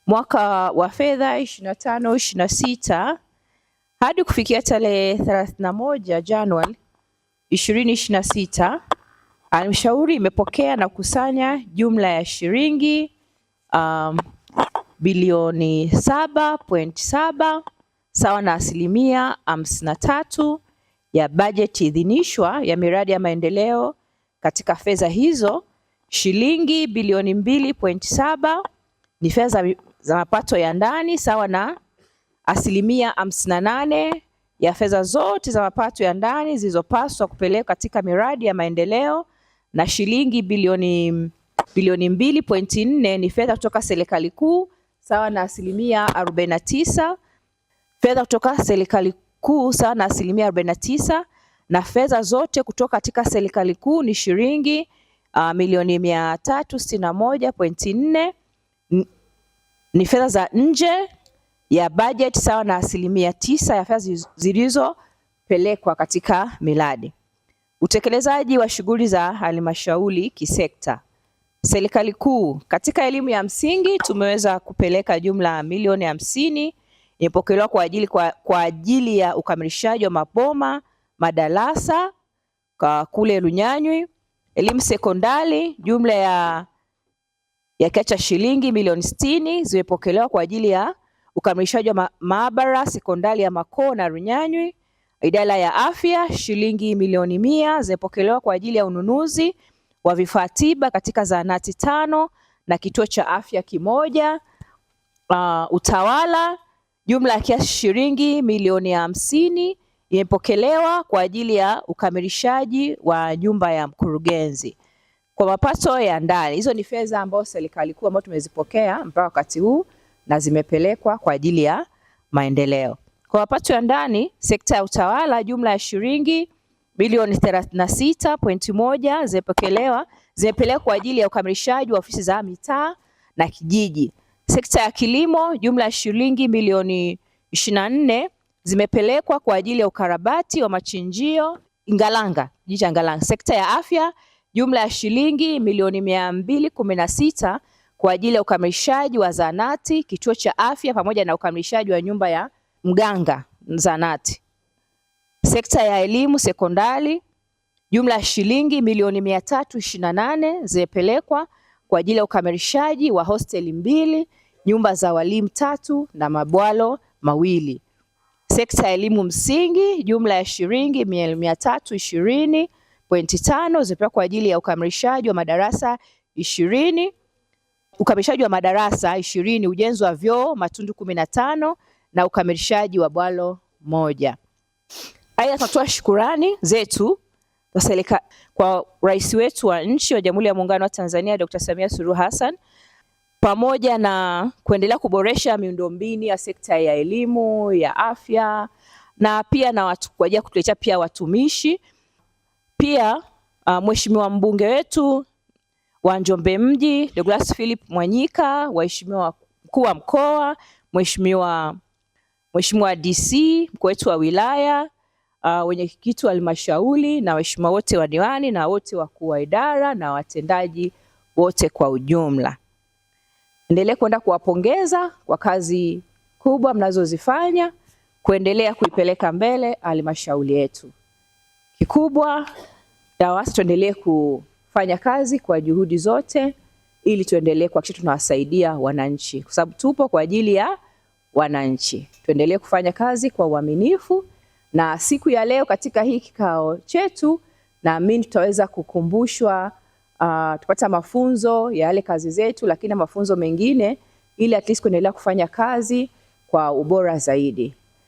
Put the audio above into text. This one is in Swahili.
mwaka wa fedha 25/26 hadi kufikia tarehe 31 Januari 2026, halmashauri imepokea na kukusanya jumla ya shilingi bilioni 7.7 sawa na 53% ya bajeti idhinishwa ya miradi ya maendeleo. Katika fedha hizo, shilingi bilioni 2.7 ni fedha za mapato ya ndani sawa na 58% ya fedha zote za mapato ya ndani zilizopaswa kupelekwa katika miradi ya maendeleo, na shilingi bilioni 2.4 ni fedha kutoka serikali kuu sawa na 49%. Fedha kutoka serikali kuu sawa na 49%, na fedha zote kutoka katika serikali kuu ni shilingi milioni 361.4 ni fedha za nje ya bajeti sawa na 9% ya fedha zilizopelekwa katika miradi. Utekelezaji wa shughuli za halmashauri kisekta. Serikali kuu, katika elimu ya msingi tumeweza kupeleka jumla milioni 50 imepokelewa kwa ajili ya ukamilishaji wa maboma madarasa kule Runyanywi. Elimu sekondari, jumla ya kiasi cha shilingi milioni 60 zimepokelewa kwa ajili ya ukamilishaji wa maabara sekondari ya Makoo na Runyanywi. Idara ya afya, shilingi milioni 100 zimepokelewa kwa ajili ya ununuzi wa vifaa tiba katika zahanati 5 na kituo cha afya 1. Utawala, jumla ya kiasi shilingi milioni 50 imepokelewa kwa ajili ya ukamilishaji wa nyumba ya mkurugenzi. Kwa mapato ya ndani, hizo ni fedha ambazo serikali kuu ambazo tumezipokea mpaka wakati huu na zimepelekwa kwa ajili ya maendeleo. Kwa mapato ya ndani, sekta ya utawala, jumla ya shilingi bilioni 36.1 zimepelekwa kwa ajili ya ukamilishaji wa ofisi za mitaa na kijiji. Sekta ya kilimo, jumla ya shilingi milioni 24 zimepelekwa kwa ajili ya ukarabati wa machinjio Ngalanga, kijiji cha Ngalanga. Sekta ya afya, jumla ya shilingi milioni 216 kwa ajili ya ukamilishaji wa zahanati, kituo cha afya pamoja na ukamilishaji wa nyumba ya mganga zahanati. Sekta ya elimu sekondari, jumla ya shilingi milioni 328 zimepelekwa kwa ajili ya ukamilishaji wa hosteli 2, nyumba za walimu 3 na mabwalo 2. Sekta ya elimu msingi, jumla ya shilingi 320.5 zimepelekwa kwa ajili ya ukamilishaji wa madarasa 20, ujenzi wa vyoo matundu 15 na ukamilishaji wa bwalo 1. Aidha, tunatoa shukurani zetu kwa rais wetu wa nchi wa Jamhuri ya Muungano wa Tanzania Dr. Samia Suluhu Hassan, pamoja na kuendelea kuboresha miundombinu ya sekta ya elimu, ya afya na pia na watu kwa ajili ya kutuletea pia watumishi. Pia mheshimiwa mbunge wetu wa Njombe mji Deogratias Philip Mwanyika, waheshimiwa mkuu wa mkoa, mheshimiwa DC, mkuu wetu wa wilaya, wenyekiti wa halmashauri na waheshimiwa wote wa diwani na wote wakuu wa idara na watendaji wote kwa ujumla. Endelee kwenda kuwapongeza kwa kazi kubwa mnazozifanya kuendelea kuipeleka mbele halmashauri yetu. Kikubwa DAWASA tuendelee kufanya kazi kwa juhudi zote ili tuendelee kuhakikisha tunawasaidia wananchi, kwa sababu tupo kwa ajili ya wananchi. Tuendelee kufanya kazi kwa uaminifu, na siku ya leo katika hii kikao chetu naamini tutaweza kukumbushwa tupata mafunzo ya yale kazi zetu, lakini mafunzo mengine ili at least kuendelea kufanya kazi kwa ubora zaidi.